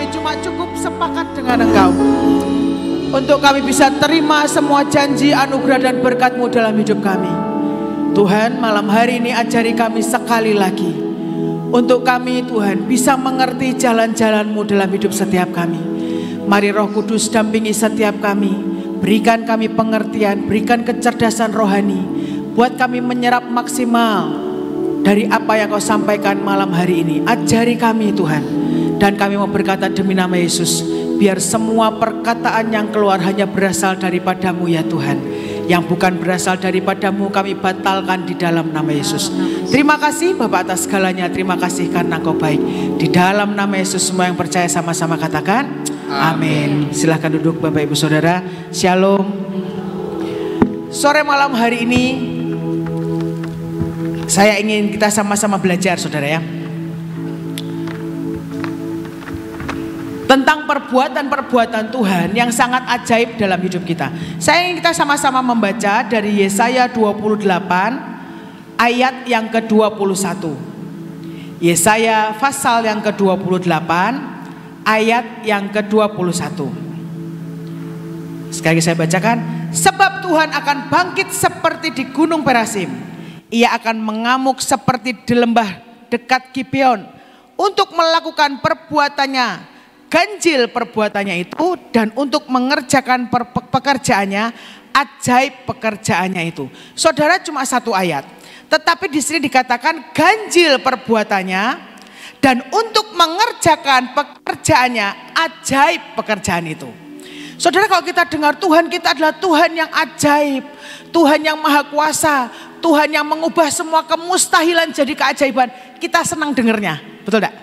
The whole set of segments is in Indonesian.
kami cuma cukup sepakat dengan Engkau. Untuk kami bisa terima semua janji, anugerah dan berkat-Mu dalam hidup kami. Tuhan, malam hari ini ajari kami sekali lagi. Untuk kami Tuhan bisa mengerti jalan-jalan-Mu dalam hidup setiap kami. Mari Roh Kudus dampingi setiap kami. Berikan kami pengertian, berikan kecerdasan rohani. Buat kami menyerap maksimal dari apa yang Kau sampaikan malam hari ini. Ajari kami Tuhan. Dan kami mau berkata demi nama Yesus, biar semua perkataan yang keluar hanya berasal daripada-Mu ya Tuhan. Yang bukan berasal daripada-Mu kami batalkan di dalam nama Yesus. Terima kasih Bapak atas segalanya. Terima kasih karena Kau baik. Di dalam nama Yesus semua yang percaya sama-sama katakan amin. Silahkan duduk Bapak Ibu Saudara. Shalom. Sore malam hari ini saya ingin kita sama-sama belajar saudara ya, tentang perbuatan-perbuatan Tuhan yang sangat ajaib dalam hidup kita. Saya ingin kita sama-sama membaca dari Yesaya 28 ayat yang ke-21. Yesaya pasal yang ke-28 ayat yang ke-21. Sekali lagi saya bacakan. Sebab Tuhan akan bangkit seperti di gunung Perasim. Ia akan mengamuk seperti di lembah dekat Gibeon untuk melakukan perbuatannya, ganjil perbuatannya itu, dan untuk mengerjakan pekerjaannya, ajaib pekerjaannya itu. Saudara, cuma satu ayat, tetapi di sini dikatakan ganjil perbuatannya dan untuk mengerjakan pekerjaannya, ajaib pekerjaan itu. Saudara, kalau kita dengar Tuhan kita adalah Tuhan yang ajaib, Tuhan yang maha kuasa, Tuhan yang mengubah semua kemustahilan jadi keajaiban, kita senang dengarnya, betul tidak?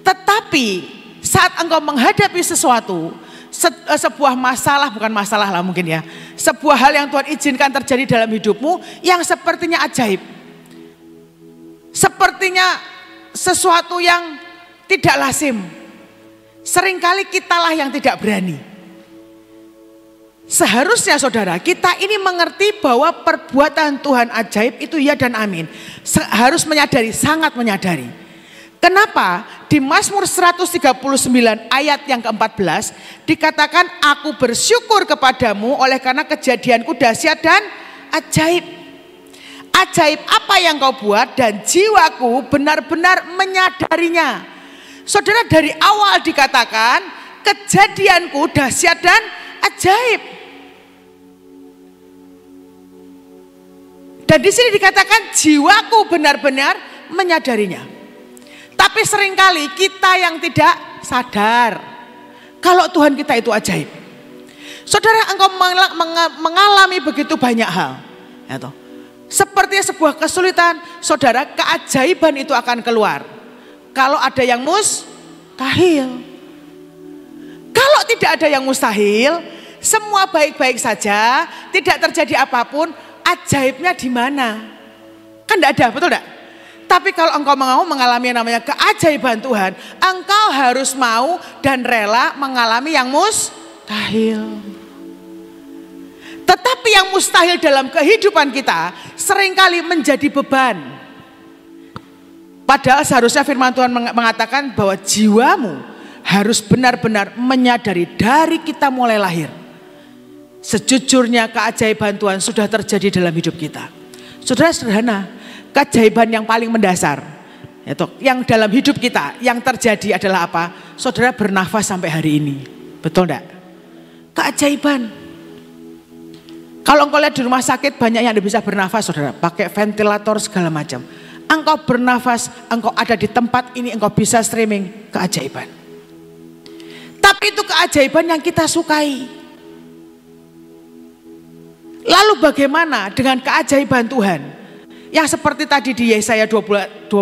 Tetapi saat engkau menghadapi sesuatu, sebuah masalah, bukan masalah lah mungkin ya, sebuah hal yang Tuhan izinkan terjadi dalam hidupmu yang sepertinya ajaib, sepertinya sesuatu yang tidak lazim, seringkali kitalah yang tidak berani. Seharusnya saudara kita ini mengerti bahwa perbuatan Tuhan ajaib itu ya dan amin. Harus menyadari, sangat menyadari. Kenapa? Di Mazmur 139 ayat yang ke-14 dikatakan, aku bersyukur kepadamu oleh karena kejadianku dahsyat dan ajaib. Ajaib apa yang kau buat dan jiwaku benar-benar menyadarinya. Saudara, dari awal dikatakan kejadianku dahsyat dan ajaib. Dan di sini dikatakan jiwaku benar-benar menyadarinya. Tapi seringkali kita yang tidak sadar kalau Tuhan kita itu ajaib. Saudara, engkau mengalami begitu banyak hal, ya toh. Seperti sebuah kesulitan, saudara, keajaiban itu akan keluar. Kalau ada yang mustahil. Kalau tidak ada yang mustahil, semua baik-baik saja, tidak terjadi apapun. Ajaibnya di mana? Kan tidak ada, betul tidak? Tapi kalau engkau mau mengalami yang namanya keajaiban Tuhan, engkau harus mau dan rela mengalami yang mustahil. Tetapi yang mustahil dalam kehidupan kita seringkali menjadi beban. Padahal seharusnya firman Tuhan mengatakan bahwa jiwamu harus benar-benar menyadari dari kita mulai lahir. Sejujurnya keajaiban Tuhan sudah terjadi dalam hidup kita. Saudara, sederhana, keajaiban yang paling mendasar yang dalam hidup kita yang terjadi adalah apa? Saudara bernafas sampai hari ini. Betul enggak? Keajaiban. Kalau engkau lihat di rumah sakit banyak yang tidak bisa bernafas, saudara, pakai ventilator segala macam. Engkau bernafas, engkau ada di tempat ini, engkau bisa streaming, keajaiban. Tapi itu keajaiban yang kita sukai. Lalu bagaimana dengan keajaiban Tuhan yang seperti tadi di Yesaya 28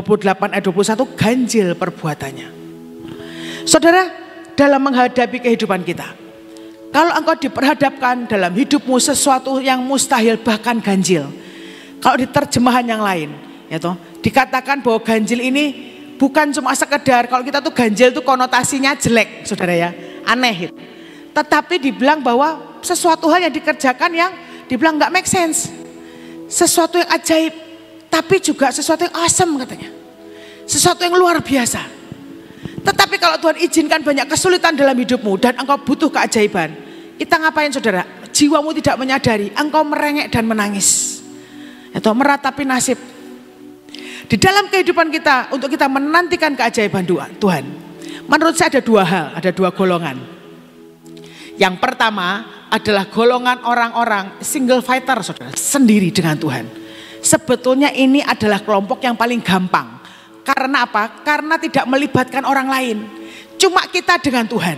ayat 21, ganjil perbuatannya. Saudara, dalam menghadapi kehidupan kita, kalau engkau diperhadapkan dalam hidupmu sesuatu yang mustahil bahkan ganjil, kalau di terjemahan yang lain ya toh, dikatakan bahwa ganjil ini bukan cuma sekedar, kalau kita tuh ganjil tuh konotasinya jelek saudara ya, aneh. Tetapi dibilang bahwa sesuatu hal yang dikerjakan yang dibilang nggak make sense, sesuatu yang ajaib, tapi juga sesuatu yang awesome katanya, sesuatu yang luar biasa. Tetapi kalau Tuhan izinkan banyak kesulitan dalam hidupmu dan engkau butuh keajaiban, kita ngapain saudara? Jiwamu tidak menyadari, engkau merengek dan menangis atau meratapi nasib. Di dalam kehidupan kita, untuk kita menantikan keajaiban Tuhan, menurut saya ada dua hal, ada dua golongan. Yang pertama adalah golongan orang-orang single fighter, saudara, sendiri dengan Tuhan. Sebetulnya ini adalah kelompok yang paling gampang. Karena apa? Karena tidak melibatkan orang lain. Cuma kita dengan Tuhan.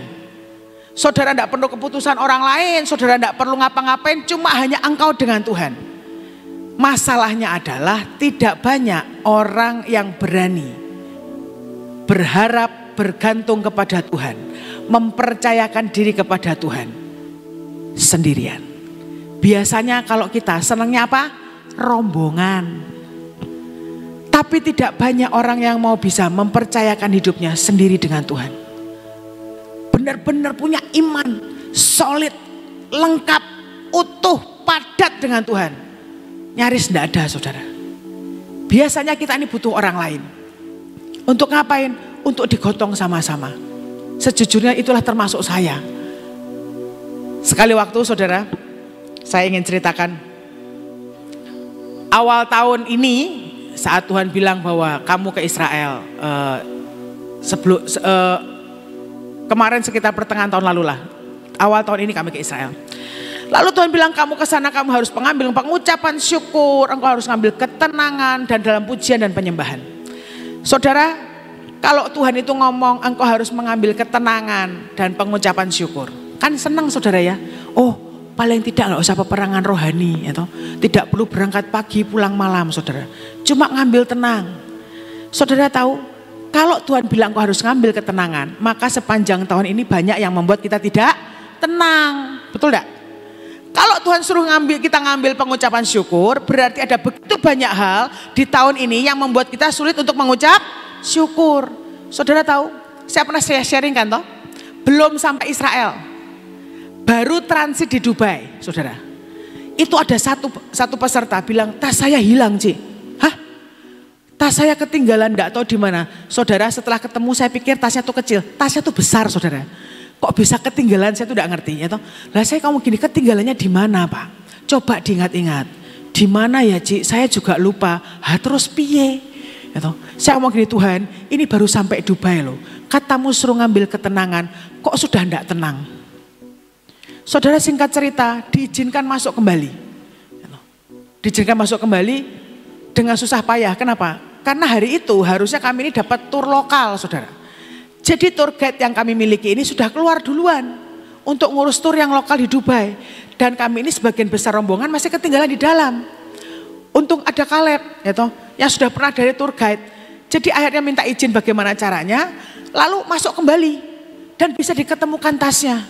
Saudara tidak perlu keputusan orang lain, saudara tidak perlu ngapa-ngapain, cuma hanya engkau dengan Tuhan. Masalahnya adalah tidak banyak orang yang berani berharap bergantung kepada Tuhan, mempercayakan diri kepada Tuhan sendirian. Biasanya kalau kita senangnya apa? Rombongan. Tapi tidak banyak orang yang mau bisa mempercayakan hidupnya sendiri dengan Tuhan. Benar-benar punya iman solid, lengkap, utuh, padat dengan Tuhan. Nyaris tidak ada, saudara. Biasanya kita ini butuh orang lain. Untuk ngapain? Untuk digotong sama-sama. Sejujurnya itulah termasuk saya. Sekali waktu, saudara, saya ingin ceritakan. Awal tahun ini, saat Tuhan bilang bahwa kamu ke Israel, kemarin sekitar pertengahan tahun lalu lah. Awal tahun ini kami ke Israel. Lalu Tuhan bilang kamu ke sana kamu harus mengambil pengucapan syukur, engkau harus mengambil ketenangan dan dalam pujian dan penyembahan. Saudara, kalau Tuhan itu ngomong engkau harus mengambil ketenangan dan pengucapan syukur, kan senang saudara ya. Oh, paling tidak nggak usah peperangan rohani, ya toh. Tidak perlu berangkat pagi pulang malam, saudara. Cuma ngambil tenang. Saudara tahu, kalau Tuhan bilang engkau harus ngambil ketenangan, maka sepanjang tahun ini banyak yang membuat kita tidak tenang, betul tidak? Kalau Tuhan suruh kita ngambil pengucapan syukur, berarti ada begitu banyak hal di tahun ini yang membuat kita sulit untuk mengucap syukur. Saudara tahu, saya pernah sharing kan toh, belum sampai Israel, baru transit di Dubai, saudara. Itu ada satu peserta bilang, tas saya hilang, Ci. Hah? Tas saya ketinggalan, enggak tahu di mana. Saudara, setelah ketemu saya pikir tasnya tuh kecil, tasnya tuh besar, saudara. Kok bisa ketinggalan, saya tuh tidak ngerti. Ya toh? Lah saya kamu gini, ketinggalannya di mana Pak? Coba diingat-ingat. Di mana ya Ci? Saya juga lupa. Terus piye? Ya toh? Saya ngomong gini, Tuhan, ini baru sampai Dubai loh. Katamu suruh ngambil ketenangan, kok sudah tidak tenang? Saudara, singkat cerita, diizinkan masuk kembali. Ya toh? Diizinkan masuk kembali dengan susah payah. Kenapa? Karena hari itu harusnya kami ini dapat tur lokal, saudara. Jadi tour guide yang kami miliki ini sudah keluar duluan untuk ngurus tur yang lokal di Dubai. Dan kami ini sebagian besar rombongan masih ketinggalan di dalam. Untung ada Kaleb ya toh, yang sudah pernah dari tour guide. Jadi akhirnya minta izin bagaimana caranya, lalu masuk kembali dan bisa diketemukan tasnya.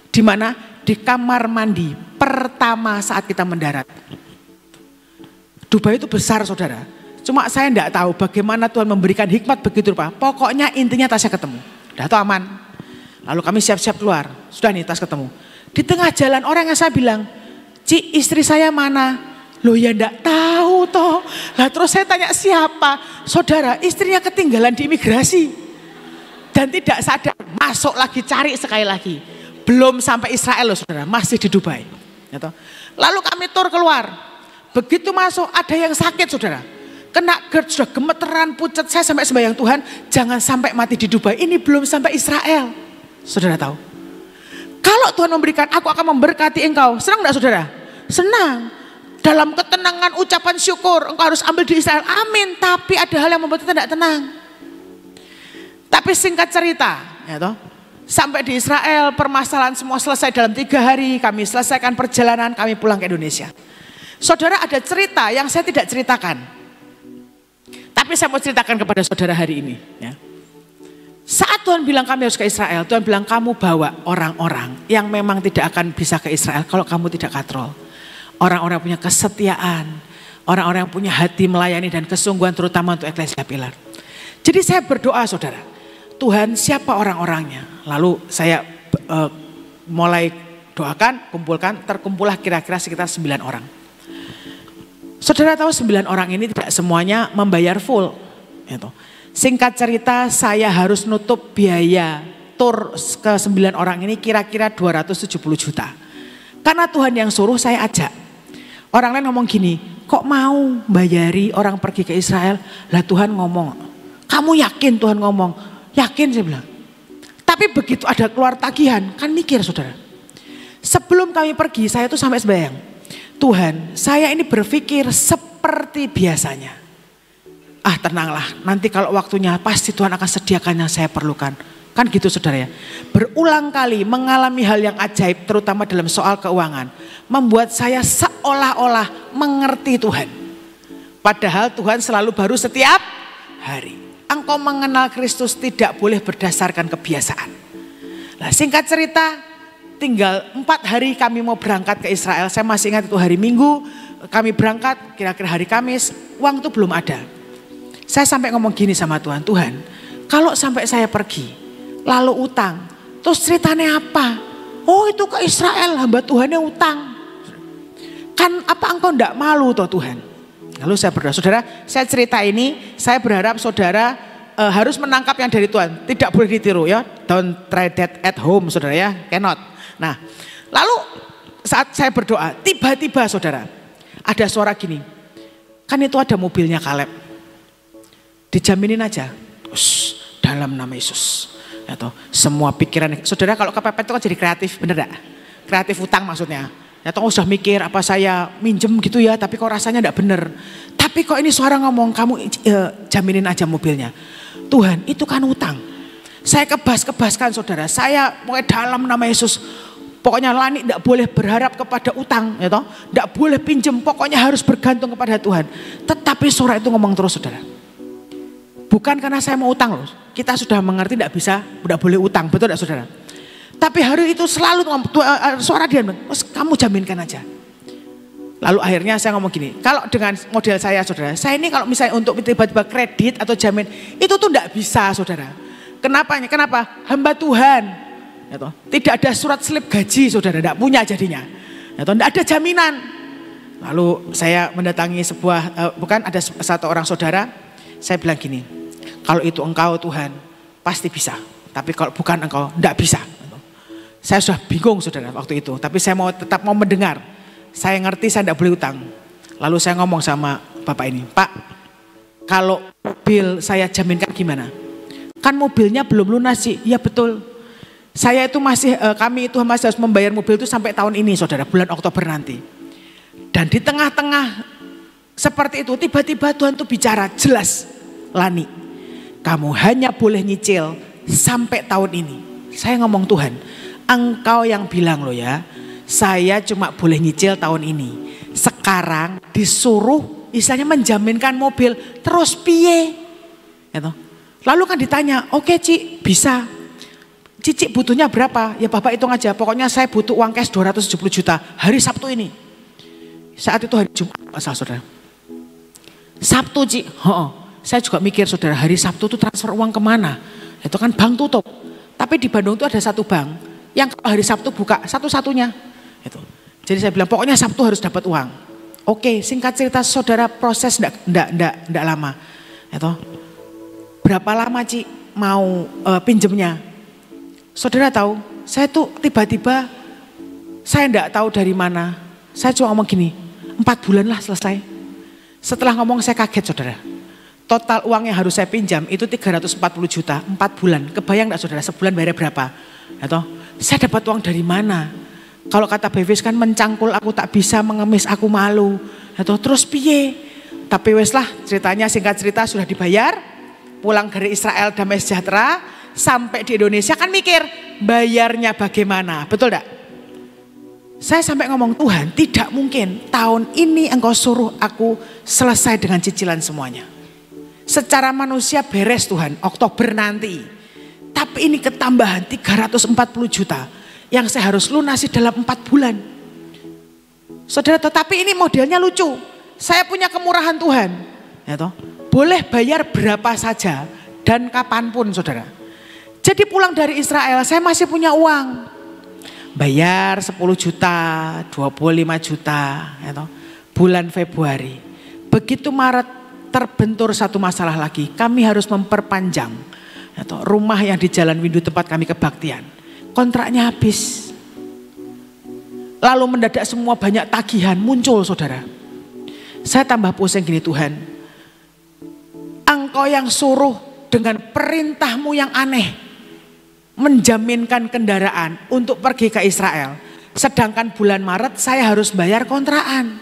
Di mana? Di kamar mandi pertama saat kita mendarat. Dubai itu besar, saudara. Cuma saya tidak tahu bagaimana Tuhan memberikan hikmat begitu Pak. Pokoknya intinya tasnya ketemu. Udah tuh aman. Lalu kami siap-siap keluar. Sudah nih tas ketemu. Di tengah jalan orang yang saya bilang, Ci, istri saya mana? Loh ya tidak tahu toh. Lah terus saya tanya siapa? Saudara, istrinya ketinggalan di imigrasi. Dan tidak sadar. Masuk lagi, cari sekali lagi. Belum sampai Israel loh saudara. Masih di Dubai. Lalu kami tur keluar. Begitu masuk ada yang sakit saudara. Kena GERD, sudah gemeteran, pucat. Saya sampai sembahyang Tuhan, jangan sampai mati di Dubai. Ini belum sampai Israel. Saudara tahu? Kalau Tuhan memberikan, aku akan memberkati engkau. Senang enggak saudara? Senang. Dalam ketenangan ucapan syukur, engkau harus ambil di Israel. Amin. Tapi ada hal yang membuat kita tidak tenang. Tapi singkat cerita, ya toh, sampai di Israel, permasalahan semua selesai dalam 3 hari. Kami selesaikan perjalanan, kami pulang ke Indonesia. Saudara, ada cerita yang saya tidak ceritakan. Tapi saya mau ceritakan kepada saudara hari ini. Ya. Saat Tuhan bilang kami harus ke Israel, Tuhan bilang kamu bawa orang-orang yang memang tidak akan bisa ke Israel kalau kamu tidak katrol. Orang-orang punya kesetiaan, orang-orang yang punya hati melayani dan kesungguhan terutama untuk Eklesia Pilar. Jadi saya berdoa saudara, Tuhan siapa orang-orangnya? Lalu saya mulai doakan, kumpulkan, terkumpullah kira-kira sekitar 9 orang. Saudara tahu 9 orang ini tidak semuanya membayar full. Singkat cerita, saya harus nutup biaya tur ke 9 orang ini kira-kira 270 juta. Karena Tuhan yang suruh saya ajak. Orang lain ngomong gini, kok mau bayari orang pergi ke Israel? Lah Tuhan ngomong, kamu yakin Tuhan ngomong? Yakin saya bilang. Tapi begitu ada keluar tagihan, kan mikir saudara. Sebelum kami pergi, saya tuh sampai sembahyang. Tuhan, saya ini berpikir seperti biasanya. Ah tenanglah, nanti kalau waktunya pasti Tuhan akan sediakan yang saya perlukan. Kan gitu saudara ya. Berulang kali mengalami hal yang ajaib terutama dalam soal keuangan. Membuat saya seolah-olah mengerti Tuhan. Padahal Tuhan selalu baru setiap hari. Engkau mengenal Kristus tidak boleh berdasarkan kebiasaan. Nah singkat cerita, tinggal 4 hari kami mau berangkat ke Israel. Saya masih ingat itu hari Minggu, kami berangkat kira-kira hari Kamis, uang itu belum ada. Saya sampai ngomong gini sama Tuhan, Tuhan kalau sampai saya pergi, lalu utang, terus ceritanya apa? Oh itu ke Israel, hamba Tuhan yang utang. Kan apa engkau enggak malu toh Tuhan? Lalu saya berdoa, saudara saya cerita ini, saya berharap saudara harus menangkap yang dari Tuhan. Tidak boleh ditiru ya, don't try that at home saudara ya, cannot. Nah lalu saat saya berdoa, tiba-tiba saudara, ada suara gini, kan itu ada mobilnya Kaleb. Dijaminin aja, dalam nama Yesus. Atau semua pikiran, saudara kalau kepepet itu kan jadi kreatif, bener gak? Kreatif utang maksudnya. Atau sudah mikir apa saya minjem gitu ya, tapi kok rasanya gak bener. Tapi kok ini suara ngomong, kamu jaminin aja mobilnya. Tuhan itu kan utang. Saya kebas-kebaskan saudara, saya pokoknya dalam nama Yesus. Pokoknya Lani tidak boleh berharap kepada utang, ya toh? Tidak boleh pinjem, pokoknya harus bergantung kepada Tuhan. Tetapi suara itu ngomong terus saudara. Bukan karena saya mau utang loh, kita sudah mengerti tidak bisa, tidak boleh utang, betul tidak saudara? Tapi hari itu selalu suara dia, kamu jaminkan aja. Lalu akhirnya saya ngomong gini, kalau dengan model saya saudara, saya ini kalau misalnya untuk tiba-tiba kredit atau jamin, itu tuh tidak bisa saudara. Kenapa? Hamba Tuhan. Tidak ada surat slip gaji saudara, tidak punya jadinya. Tidak ada jaminan. Lalu saya mendatangi ada satu orang saudara, saya bilang gini, kalau itu engkau Tuhan pasti bisa, tapi kalau bukan engkau tidak bisa. Saya sudah bingung saudara waktu itu, tapi saya tetap mau mendengar. Saya ngerti saya tidak boleh utang. Lalu saya ngomong sama bapak ini, Pak, kalau mobil saya jaminkan gimana? Kan mobilnya belum lunas sih. Ya betul. Saya itu kami itu masih harus membayar mobil itu sampai tahun ini saudara, bulan Oktober nanti. Dan di tengah-tengah seperti itu tiba-tiba Tuhan tuh bicara jelas, Lani, kamu hanya boleh nyicil sampai tahun ini. Saya ngomong Tuhan, engkau yang bilang loh ya, saya cuma boleh nyicil tahun ini. Sekarang disuruh istilahnya menjaminkan mobil, terus piye? Gitu. Lalu kan ditanya, oke Ci bisa. Cici butuhnya berapa? Ya Bapak hitung aja, pokoknya saya butuh uang cash 270 juta hari Sabtu ini. Saat itu hari Jumat, asal saudara. Sabtu Ci, saya juga mikir saudara, hari Sabtu itu transfer uang kemana? Itu kan bank tutup. Tapi di Bandung itu ada satu bank yang hari Sabtu buka satu-satunya. Itu. Jadi saya bilang pokoknya Sabtu harus dapat uang. Oke, singkat cerita saudara, proses enggak lama. Itu. Berapa lama Ci mau pinjemnya? Saudara tahu, saya tuh tiba-tiba saya enggak tahu dari mana. Saya cuma ngomong gini, 4 bulan lah selesai. Setelah ngomong saya kaget saudara. Total uang yang harus saya pinjam itu 340 juta, 4 bulan. Kebayang enggak saudara, sebulan bayar berapa? Atau saya dapat uang dari mana? Kalau kata Bevis kan mencangkul aku tak bisa, mengemis aku malu. Atau terus piye? Tapi wes lah ceritanya, singkat cerita sudah dibayar. Pulang dari Israel damai sejahtera. Sampai di Indonesia kan mikir bayarnya bagaimana, betul enggak? Saya sampai ngomong Tuhan tidak mungkin tahun ini engkau suruh aku selesai dengan cicilan semuanya. Secara manusia beres Tuhan Oktober nanti. Tapi ini ketambahan 340 juta yang saya harus lunasi dalam 4 bulan. Saudara, tetapi ini modelnya lucu. Saya punya kemurahan Tuhan. Ya toh? Boleh bayar berapa saja dan kapanpun saudara. Jadi pulang dari Israel saya masih punya uang. Bayar 10 juta, 25 juta. Ya toh? Bulan Februari. Begitu Maret terbentur satu masalah lagi. Kami harus memperpanjang rumah yang di Jalan Windu tempat kami kebaktian. Kontraknya habis. Lalu mendadak semua banyak tagihan muncul, saudara. Saya tambah pusing gini, Tuhan. Engkau yang suruh dengan perintahmu yang aneh menjaminkan kendaraan untuk pergi ke Israel. Sedangkan bulan Maret saya harus bayar kontrakan.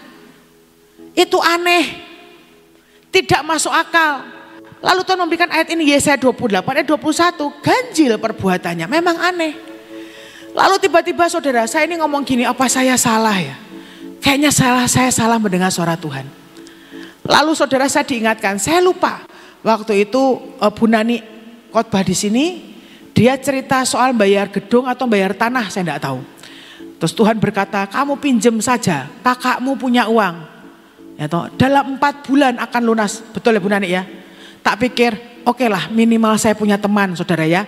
Itu aneh. Tidak masuk akal. Lalu Tuhan memberikan ayat ini, Yesaya 28 ayat 21. Ganjil perbuatannya, memang aneh. Lalu tiba-tiba saudara, saya ini ngomong gini, apa saya salah ya? Kayaknya saya salah mendengar suara Tuhan. Lalu saudara, saya diingatkan, saya lupa. Waktu itu Bu Nani khotbah di sini, dia cerita soal bayar gedung atau bayar tanah, saya tidak tahu. Terus Tuhan berkata, kamu pinjem saja, kakakmu punya uang. Ya toh, dalam 4 bulan akan lunas. Betul ya Bu Nani ya? Tak pikir, oke lah minimal saya punya teman saudara ya.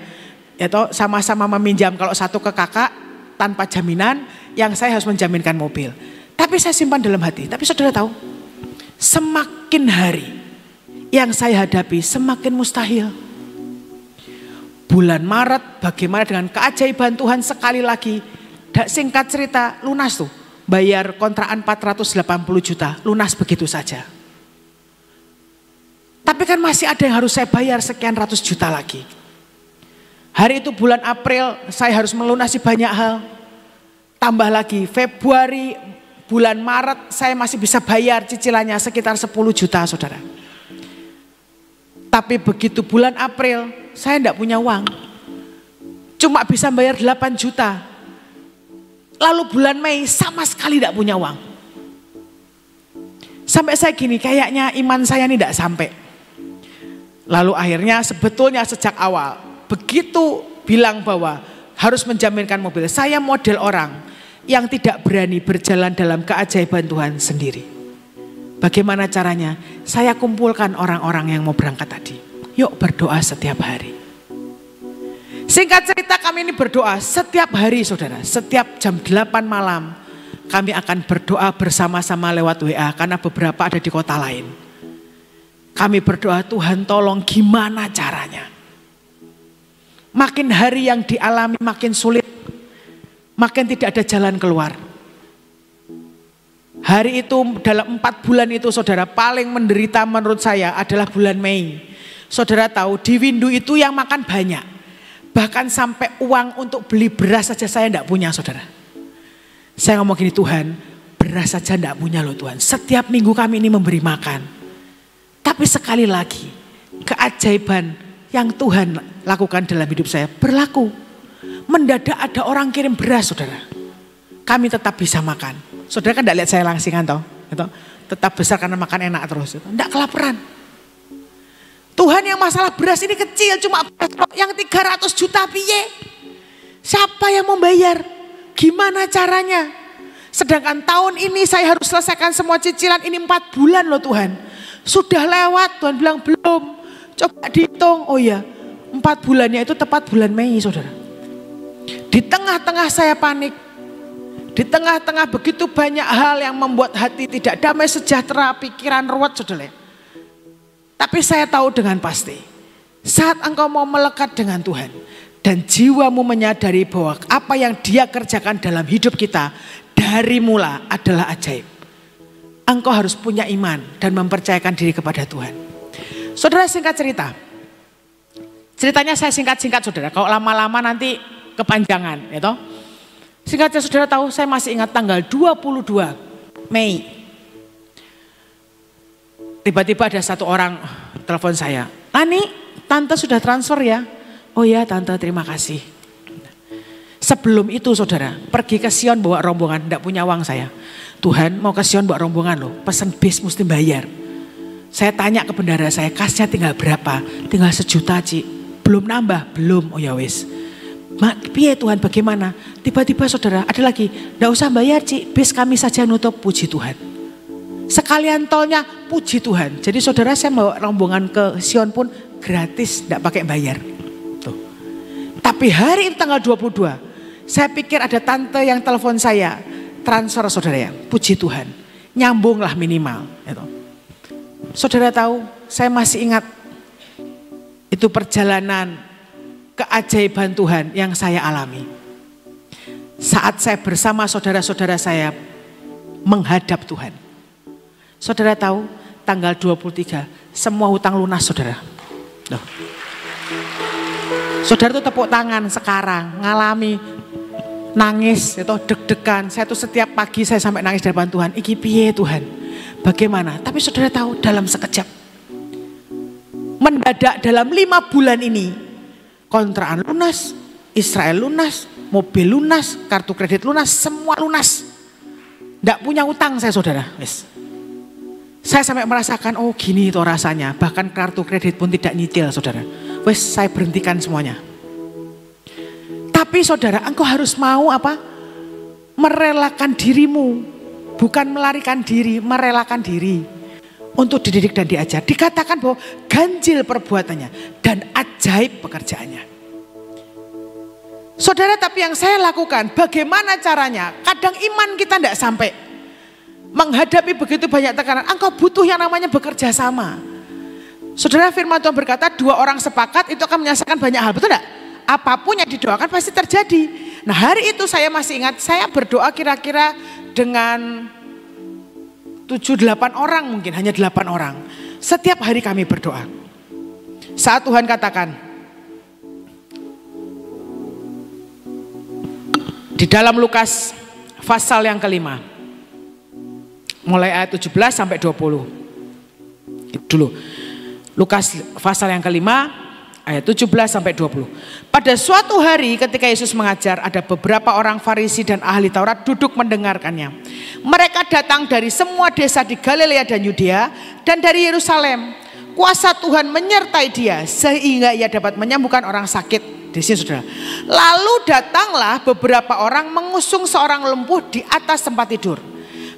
Ya toh, sama-sama meminjam kalau satu ke kakak tanpa jaminan, yang saya harus menjaminkan mobil. Tapi saya simpan dalam hati. Tapi saudara tahu, semakin hari yang saya hadapi semakin mustahil. Bulan Maret bagaimana dengan keajaiban Tuhan sekali lagi. Singkat cerita lunas tuh. Bayar kontrakan 480 juta, lunas begitu saja. Tapi kan masih ada yang harus saya bayar sekian ratus juta lagi. Hari itu bulan April saya harus melunasi banyak hal. Tambah lagi Februari, bulan Maret saya masih bisa bayar cicilannya sekitar 10 juta saudara. Tapi begitu bulan April saya tidak punya uang. Cuma bisa bayar 8 juta. Lalu bulan Mei sama sekali tidak punya uang. Sampai saya gini, kayaknya iman saya ini tidak sampai. Lalu akhirnya sebetulnya sejak awal, begitu bilang bahwa harus menjaminkan mobil. Saya model orang yang tidak berani berjalan dalam keajaiban Tuhan sendiri. Bagaimana caranya? Saya kumpulkan orang-orang yang mau berangkat tadi. Yuk berdoa setiap hari. Singkat cerita kami ini berdoa setiap hari saudara, setiap jam 8 malam kami akan berdoa bersama-sama lewat WA karena beberapa ada di kota lain. Kami berdoa Tuhan tolong gimana caranya. Makin hari yang dialami makin sulit, makin tidak ada jalan keluar. Hari itu dalam 4 bulan itu saudara paling menderita menurut saya adalah bulan Mei. Saudara tahu di Windu itu yang makan banyak. Bahkan sampai uang untuk beli beras saja saya tidak punya saudara. Saya ngomong gini, Tuhan beras saja tidak punya loh Tuhan. Setiap minggu kami ini memberi makan. Tapi sekali lagi keajaiban yang Tuhan lakukan dalam hidup saya berlaku. Mendadak ada orang kirim beras saudara. Kami tetap bisa makan. Saudara kan tidak lihat saya langsingan toh. Tetap besar karena makan enak terus. Tidak kelaparan. Tuhan yang masalah beras ini kecil cuma yang 300 juta piye. Siapa yang membayar? Gimana caranya? Sedangkan tahun ini saya harus selesaikan semua cicilan ini 4 bulan loh Tuhan. Sudah lewat, Tuhan bilang belum. Coba dihitung, oh ya 4 bulannya itu tepat bulan Mei saudara. Di tengah-tengah saya panik. Di tengah-tengah begitu banyak hal yang membuat hati tidak damai sejahtera, pikiran ruwet saudara. Tapi saya tahu dengan pasti, saat engkau mau melekat dengan Tuhan dan jiwamu menyadari bahwa apa yang Dia kerjakan dalam hidup kita dari mula adalah ajaib. Engkau harus punya iman dan mempercayakan diri kepada Tuhan. Saudara, singkat cerita. Ceritanya saya singkat-singkat saudara, kalau lama-lama nanti kepanjangan. Ya toh? Singkatnya saudara tahu, saya masih ingat tanggal 22 Mei. Tiba-tiba ada satu orang telepon saya. Nani, tante sudah transfer ya? Oh ya tante, terima kasih. Sebelum itu saudara, pergi ke Sion bawa rombongan, tidak punya uang saya. Tuhan mau ke Sion bawa rombongan loh, pesan bis mesti bayar. Saya tanya ke bendara saya, kasnya tinggal berapa? Tinggal 1 juta Ci. Belum nambah? Belum, oh ya wis. Piye Tuhan bagaimana? Tiba-tiba saudara, ada lagi, tidak usah bayar Ci, bis kami saja nutup, puji Tuhan. Sekalian tolnya puji Tuhan. Jadi saudara saya bawa rombongan ke Sion pun gratis, tidak pakai bayar. Tuh. Tapi hari itu tanggal 22, saya pikir ada tante yang telepon saya, transfer saudara ya, puji Tuhan. Nyambunglah minimal. Gitu. Saudara tahu saya masih ingat itu perjalanan keajaiban Tuhan yang saya alami. Saat saya bersama saudara-saudara saya menghadap Tuhan. Saudara tahu tanggal 23 semua hutang lunas saudara. Loh. Saudara tuh tepuk tangan sekarang ngalami nangis itu deg-degan. Saya tuh setiap pagi saya sampai nangis di depan Tuhan. Iki piye Tuhan? Bagaimana? Tapi saudara tahu dalam sekejap. Mendadak dalam 5 bulan ini kontrakan lunas, Israel lunas, mobil lunas, kartu kredit lunas, semua lunas. Tidak punya utang saya saudara. Wes. Saya sampai merasakan oh gini itu rasanya. Bahkan kartu kredit pun tidak nyicil saudara. Wes saya berhentikan semuanya. Tapi saudara engkau harus mau apa? Merelakan dirimu. Bukan melarikan diri, merelakan diri. Untuk dididik dan diajar. Dikatakan bahwa ganjil perbuatannya dan ajaib pekerjaannya. Saudara, tapi yang saya lakukan, bagaimana caranya? Kadang iman kita tidak sampai. Menghadapi begitu banyak tekanan, engkau butuh yang namanya bekerja sama. Saudara, firman Tuhan berkata, 2 orang sepakat itu akan menyelesaikan banyak hal, betul tidak? Apapun yang didoakan pasti terjadi. Nah hari itu saya masih ingat, saya berdoa kira-kira dengan 7-8 orang mungkin, hanya 8 orang. Setiap hari kami berdoa. Saat Tuhan katakan, di dalam Lukas pasal yang kelima, mulai ayat 17 sampai 20. Dulu, Lukas pasal yang kelima, ayat 17 sampai 20. Pada suatu hari ketika Yesus mengajar, ada beberapa orang Farisi dan ahli Taurat duduk mendengarkannya. Mereka datang dari semua desa di Galilea dan Yudea dan dari Yerusalem. Kuasa Tuhan menyertai dia sehingga ia dapat menyembuhkan orang sakit. Di sini saudara. Lalu datanglah beberapa orang mengusung seorang lumpuh di atas tempat tidur.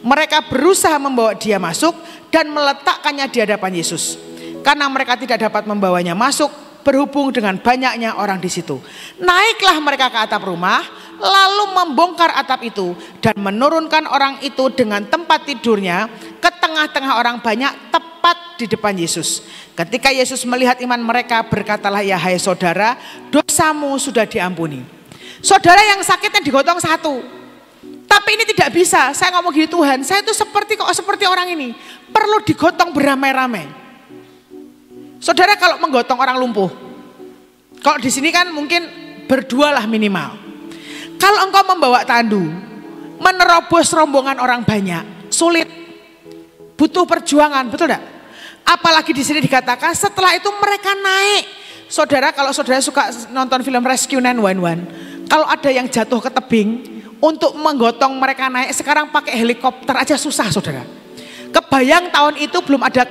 Mereka berusaha membawa dia masuk dan meletakkannya di hadapan Yesus. Karena mereka tidak dapat membawanya masuk berhubung dengan banyaknya orang di situ. Naiklah mereka ke atap rumah, lalu membongkar atap itu dan menurunkan orang itu dengan tempat tidurnya ke tengah-tengah orang banyak tepat di depan Yesus. Ketika Yesus melihat iman mereka, berkatalah, ya hai saudara, dosamu sudah diampuni. Saudara yang sakitnya digotong satu. Tapi ini tidak bisa. Saya ngomong gini, Tuhan, saya itu seperti orang ini. Perlu digotong beramai-ramai. Saudara kalau menggotong orang lumpuh, kalau di sini kan mungkin berdua lah minimal. Kalau engkau membawa tandu, menerobos rombongan orang banyak, sulit, butuh perjuangan, betul tidak? Apalagi di sini dikatakan setelah itu mereka naik. Saudara, kalau saudara suka nonton film Rescue 911, kalau ada yang jatuh ke tebing, untuk menggotong mereka naik sekarang pakai helikopter aja susah saudara. Kebayang tahun itu belum ada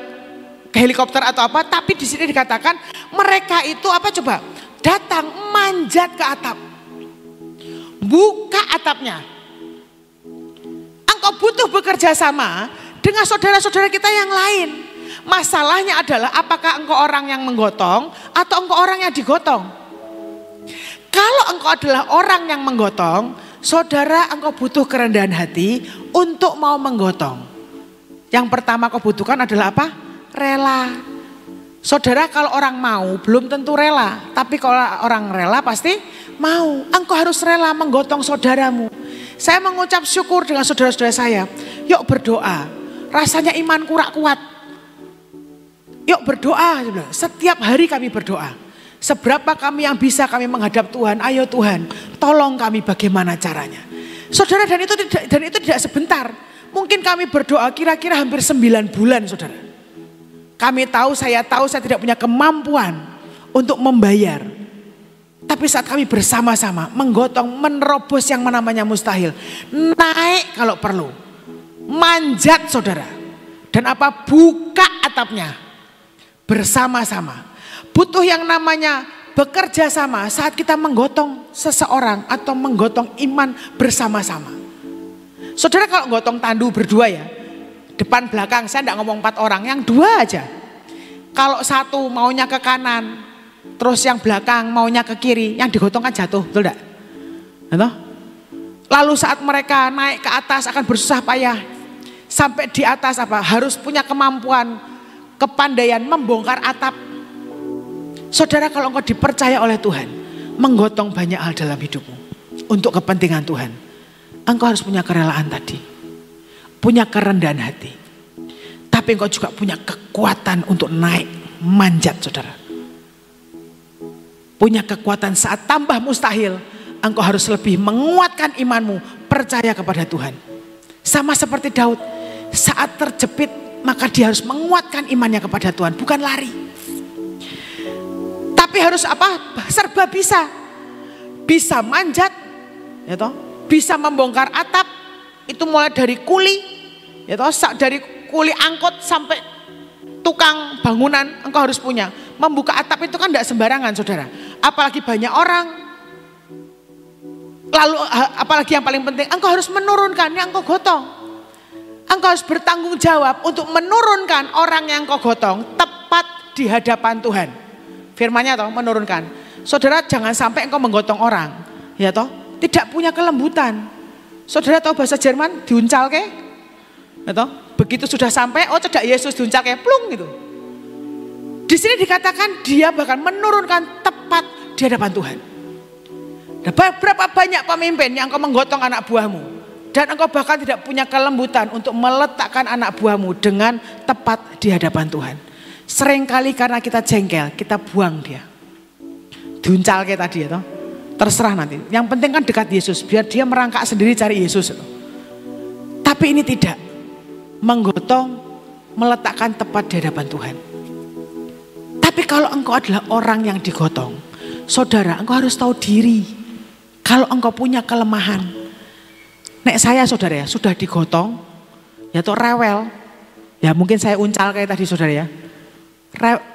helikopter atau apa, tapi di sini dikatakan mereka itu apa coba? Datang manjat ke atap. Buka atapnya. Engkau butuh bekerja sama dengan saudara-saudara kita yang lain. Masalahnya adalah apakah engkau orang yang menggotong atau engkau orang yang digotong. Kalau engkau adalah orang yang menggotong, saudara, engkau butuh kerendahan hati untuk mau menggotong. Yang pertama kau butuhkan adalah apa? Rela. Saudara, kalau orang mau belum tentu rela, tapi kalau orang rela pasti mau. Engkau harus rela menggotong saudaramu. Saya mengucap syukur dengan saudara-saudara saya. Yuk berdoa. Rasanya iman kurang kuat. Yuk berdoa. Setiap hari kami berdoa. Seberapa kami yang bisa kami menghadap Tuhan. Ayo Tuhan, tolong kami bagaimana caranya. Saudara, dan itu tidak sebentar. Mungkin kami berdoa kira-kira hampir 9 bulan saudara. Kami tahu saya tidak punya kemampuan untuk membayar. Tapi saat kami bersama-sama menggotong, menerobos yang namanya mustahil. Naik kalau perlu. Manjat saudara. Dan apa? Buka atapnya. Bersama-sama. Butuh yang namanya bekerja sama saat kita menggotong seseorang atau menggotong iman bersama-sama. Saudara, kalau gotong tandu berdua ya, depan belakang, saya tidak ngomong 4 orang, yang 2 aja. Kalau satu maunya ke kanan, terus yang belakang maunya ke kiri, yang digotong kan jatuh, betul tidak? Lalu saat mereka naik ke atas akan bersusah payah. Sampai di atas apa? Harus punya kemampuan kepandaian membongkar atap. Saudara, kalau engkau dipercaya oleh Tuhan menggotong banyak hal dalam hidupmu untuk kepentingan Tuhan, engkau harus punya kerelaan tadi, punya kerendahan hati, tapi engkau juga punya kekuatan untuk naik, manjat saudara. Punya kekuatan saat tambah mustahil, engkau harus lebih menguatkan imanmu, percaya kepada Tuhan. Sama seperti Daud, saat terjepit maka dia harus menguatkan imannya kepada Tuhan, bukan lari. Tapi harus apa? Serba bisa. Bisa manjat, ya toh, bisa membongkar atap, itu mulai dari kuli, ya toh, dari kuli angkot sampai tukang bangunan engkau harus punya. Membuka atap itu kan tidak sembarangan saudara, apalagi banyak orang. Lalu apalagi yang paling penting, engkau harus menurunkan yang engkau gotong. Engkau harus bertanggung jawab untuk menurunkan orang yang engkau gotong tepat di hadapan Tuhan. Firman-Nya toh menurunkan. Saudara, jangan sampai engkau menggotong orang, ya toh, tidak punya kelembutan. Saudara tahu bahasa Jerman, diuncal ke? Ya toh, begitu sudah sampai, oh cedak Yesus diuncal ke, plung gitu. Di sini dikatakan dia bahkan menurunkan tepat di hadapan Tuhan. Nah, berapa banyak pemimpin yang engkau menggotong anak buahmu, dan engkau bahkan tidak punya kelembutan untuk meletakkan anak buahmu dengan tepat di hadapan Tuhan. Seringkali karena kita jengkel, kita buang dia. Diuncal kayak tadi ya toh. Terserah nanti. Yang penting kan dekat Yesus, biar dia merangkak sendiri cari Yesus. Tapi ini tidak. Menggotong, meletakkan tepat di hadapan Tuhan. Tapi kalau engkau adalah orang yang digotong, saudara, engkau harus tahu diri. Kalau engkau punya kelemahan. Nek saya saudara ya, sudah digotong, ya toh rewel. Ya mungkin saya uncal kayak tadi saudara ya.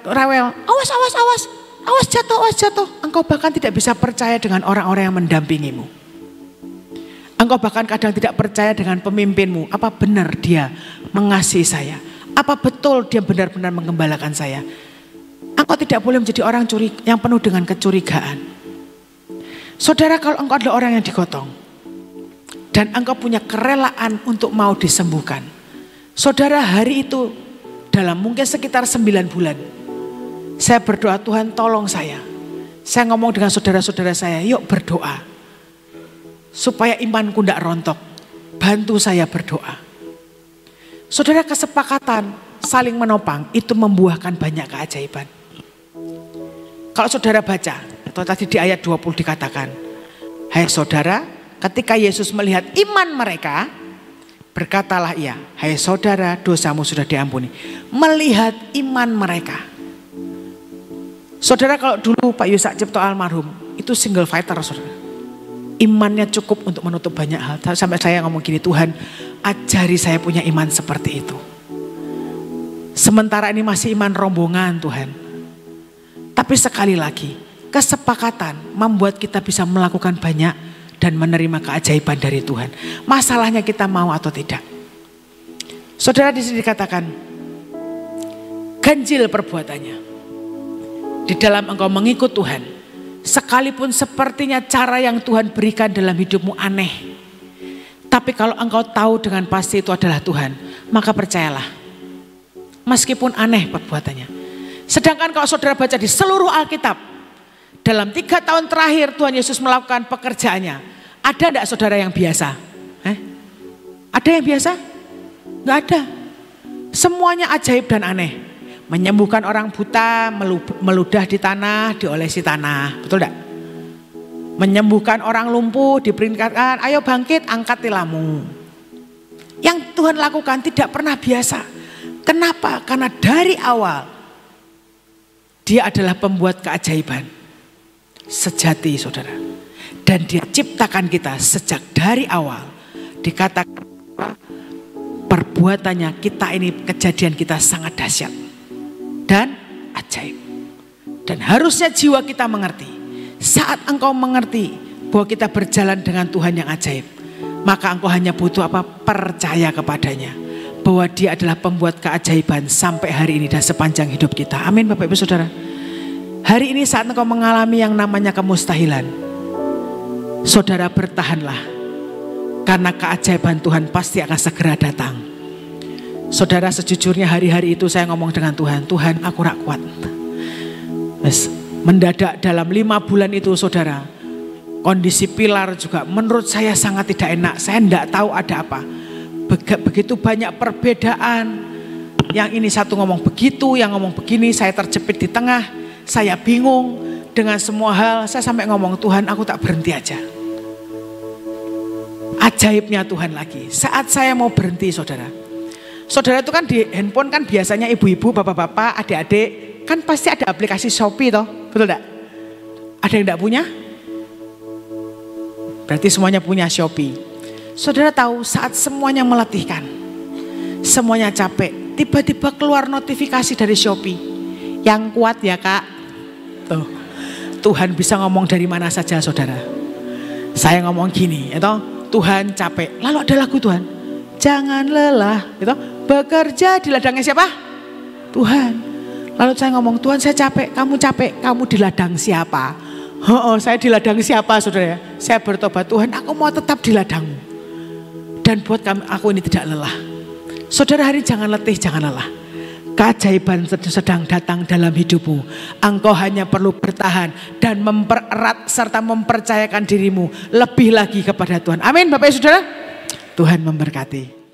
Rewel, awas jatuh. Engkau bahkan tidak bisa percaya dengan orang-orang yang mendampingimu. Engkau bahkan kadang tidak percaya dengan pemimpinmu. Apa benar dia mengasihi saya? Apa betul dia benar-benar menggembalakan saya? Engkau tidak boleh menjadi orang yang penuh dengan kecurigaan. Saudara, kalau engkau adalah orang yang digotong dan engkau punya kerelaan untuk mau disembuhkan, saudara, hari itu dalam mungkin sekitar 9 bulan saya berdoa, Tuhan tolong saya ngomong dengan saudara-saudara saya, yuk berdoa supaya imanku tidak rontok, bantu saya berdoa. Saudara, kesepakatan saling menopang itu membuahkan banyak keajaiban. Kalau saudara baca, atau tadi di ayat 20 dikatakan, hai saudara, ketika Yesus melihat iman mereka, berkatalah ia, hai saudara, dosamu sudah diampuni. Melihat iman mereka. Saudara, kalau dulu Pak Yusak Cipto almarhum, itu single fighter saudara. Imannya cukup untuk menutup banyak hal. Sampai saya ngomong gini, Tuhan ajari saya punya iman seperti itu. Sementara ini masih iman rombongan Tuhan. Tapi sekali lagi, kesepakatan membuat kita bisa melakukan banyak dan menerima keajaiban dari Tuhan. Masalahnya kita mau atau tidak. Saudara, di sini dikatakan ganjil perbuatannya. Di dalam engkau mengikut Tuhan, sekalipun sepertinya cara yang Tuhan berikan dalam hidupmu aneh, tapi kalau engkau tahu dengan pasti itu adalah Tuhan, maka percayalah, meskipun aneh perbuatannya. Sedangkan kalau saudara baca di seluruh Alkitab, dalam 3 tahun terakhir Tuhan Yesus melakukan pekerjaannya, ada enggak saudara yang biasa? Ada yang biasa? Enggak ada. Semuanya ajaib dan aneh. Menyembuhkan orang buta, meludah di tanah, diolesi tanah. Betul enggak? Menyembuhkan orang lumpuh, diperingatkan, ayo bangkit, angkat tilammu. Yang Tuhan lakukan tidak pernah biasa. Kenapa? Karena dari awal dia adalah pembuat keajaiban sejati saudara. Dan dia ciptakan kita sejak dari awal. Dikatakan perbuatannya kita ini, kejadian kita sangat dahsyat dan ajaib. Dan harusnya jiwa kita mengerti. Saat engkau mengerti bahwa kita berjalan dengan Tuhan yang ajaib, maka engkau hanya butuh apa? Percaya kepadanya. Bahwa dia adalah pembuat keajaiban sampai hari ini dan sepanjang hidup kita. Amin Bapak Ibu Saudara. Hari ini saat engkau mengalami yang namanya kemustahilan, saudara bertahanlah. Karena keajaiban Tuhan pasti akan segera datang. Saudara, sejujurnya hari-hari itu saya ngomong dengan Tuhan, Tuhan aku rak kuat. Mendadak dalam 5 bulan itu saudara, kondisi Pilar juga menurut saya sangat tidak enak. Saya tidak tahu ada apa. Begitu banyak perbedaan. Yang ini satu ngomong begitu, yang ngomong begini, saya terjepit di tengah. Saya bingung dengan semua hal. Saya sampai ngomong, Tuhan aku tak berhenti aja. Ajaibnya Tuhan lagi. Saat saya mau berhenti saudara. Saudara itu kan di handphone kan biasanya ibu-ibu, bapak-bapak, adik-adik. Kan pasti ada aplikasi Shopee toh. Betul enggak? Ada yang enggak punya? Berarti semuanya punya Shopee. Saudara tahu saat semuanya meletihkan, semuanya capek, tiba-tiba keluar notifikasi dari Shopee. Yang kuat ya kak. Tuh, Tuhan bisa ngomong dari mana saja saudara. Saya ngomong gini, itu Tuhan capek. Lalu ada lagu Tuhan, jangan lelah, itu bekerja di ladangnya siapa? Tuhan. Lalu saya ngomong, Tuhan saya capek, kamu di ladang siapa? Oh, saya di ladang siapa saudara? Saya bertobat, Tuhan aku mau tetap di ladangmu. Dan buat aku ini tidak lelah. Saudara, hari jangan letih, jangan lelah. Keajaiban sedang datang dalam hidupmu. Engkau hanya perlu bertahan dan mempererat serta mempercayakan dirimu lebih lagi kepada Tuhan. Amin Bapak Ibu Saudara. Tuhan memberkati.